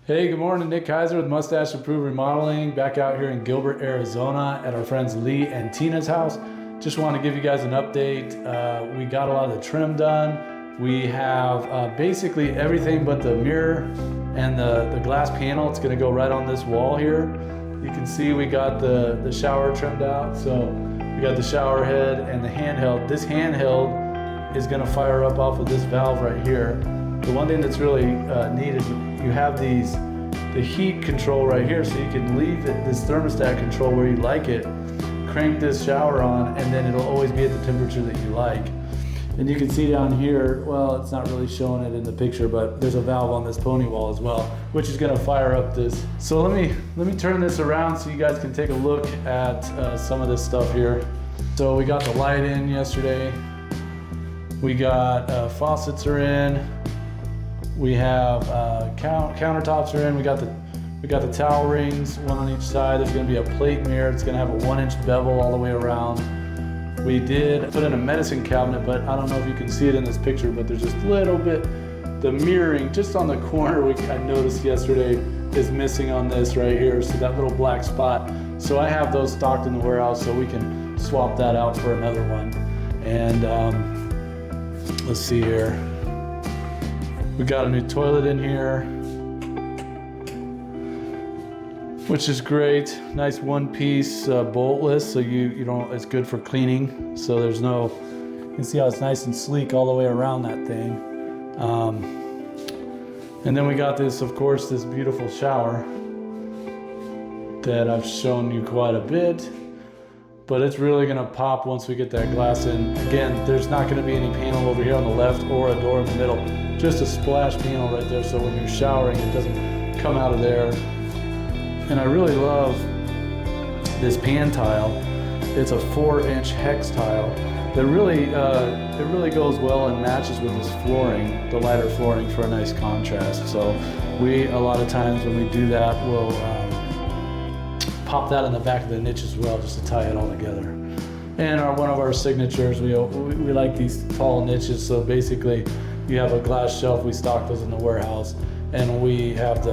Hey, good morning. Nick Kaiser with Mustache Approved Remodeling, back out here in Gilbert, Arizona at our friends Lee and Tina's house. Just want to give you guys an update. We got a lot of the trim done. We have basically everything but the mirror and the glass panel. It's going to go right on this wall here. You can see we got the shower trimmed out. So we got the shower head and the handheld. This handheld is going to fire up off of this valve right here. The one thing that's really neat is you have the heat control right here, so you can leave this thermostat control where you like it, crank this shower on, and then it'll always be at the temperature that you like. And you can see down here, well, it's not really showing it in the picture, but there's a valve on this pony wall as well, which is gonna fire up this. So let me turn this around so you guys can take a look at some of this stuff here. So we got the light in yesterday. We got faucets are in. We have countertops are in. We got the towel rings, one on each side. There's going to be a plate mirror. It's going to have a 1-inch bevel all the way around. We did put in a medicine cabinet, but I don't know if you can see it in this picture, but there's just a little bit, the mirroring just on the corner, I noticed yesterday, is missing on this right here. So that little black spot. So I have those stocked in the warehouse, so we can swap that out for another one. And let's see here. We got a new toilet in here, which is great. Nice one-piece boltless, so you don't. It's good for cleaning. So there's no. You can see how it's nice and sleek all the way around that thing. And then we got this, of course, this beautiful shower that I've shown you quite a bit. But it's really gonna pop once we get that glass in. Again, there's not gonna be any panel over here on the left or a door in the middle. Just a splash panel right there, so when you're showering, it doesn't come out of there. And I really love this pan tile. It's a 4-inch hex tile that really, it really goes well and matches with this flooring, the lighter flooring, for a nice contrast. So a lot of times when we do that, we'll pop that in the back of the niche as well, just to tie it all together. And one of our signatures, we like these tall niches. So basically, you have a glass shelf. We stock those in the warehouse, and we have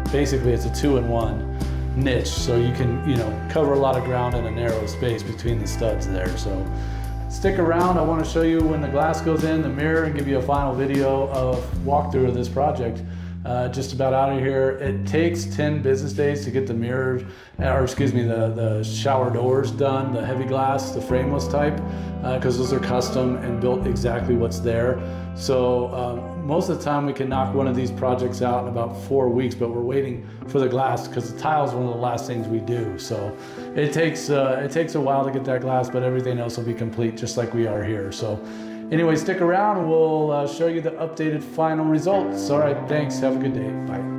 basically it's a 2-in-1 niche, so you can cover a lot of ground in a narrow space between the studs there. So stick around. I want to show you when the glass goes in the mirror and give you a final video of walkthrough of this project. Just about out of here. It takes 10 business days to get the mirrors, or excuse me, the shower doors done, the heavy glass, the frameless type, because those are custom and built exactly what's there. So most of the time we can knock one of these projects out in about 4 weeks, but we're waiting for the glass because the tile is one of the last things we do. So it takes a while to get that glass, but everything else will be complete just like we are here. So anyway, stick around. We'll show you the updated final results. All right, thanks. Have a good day. Bye.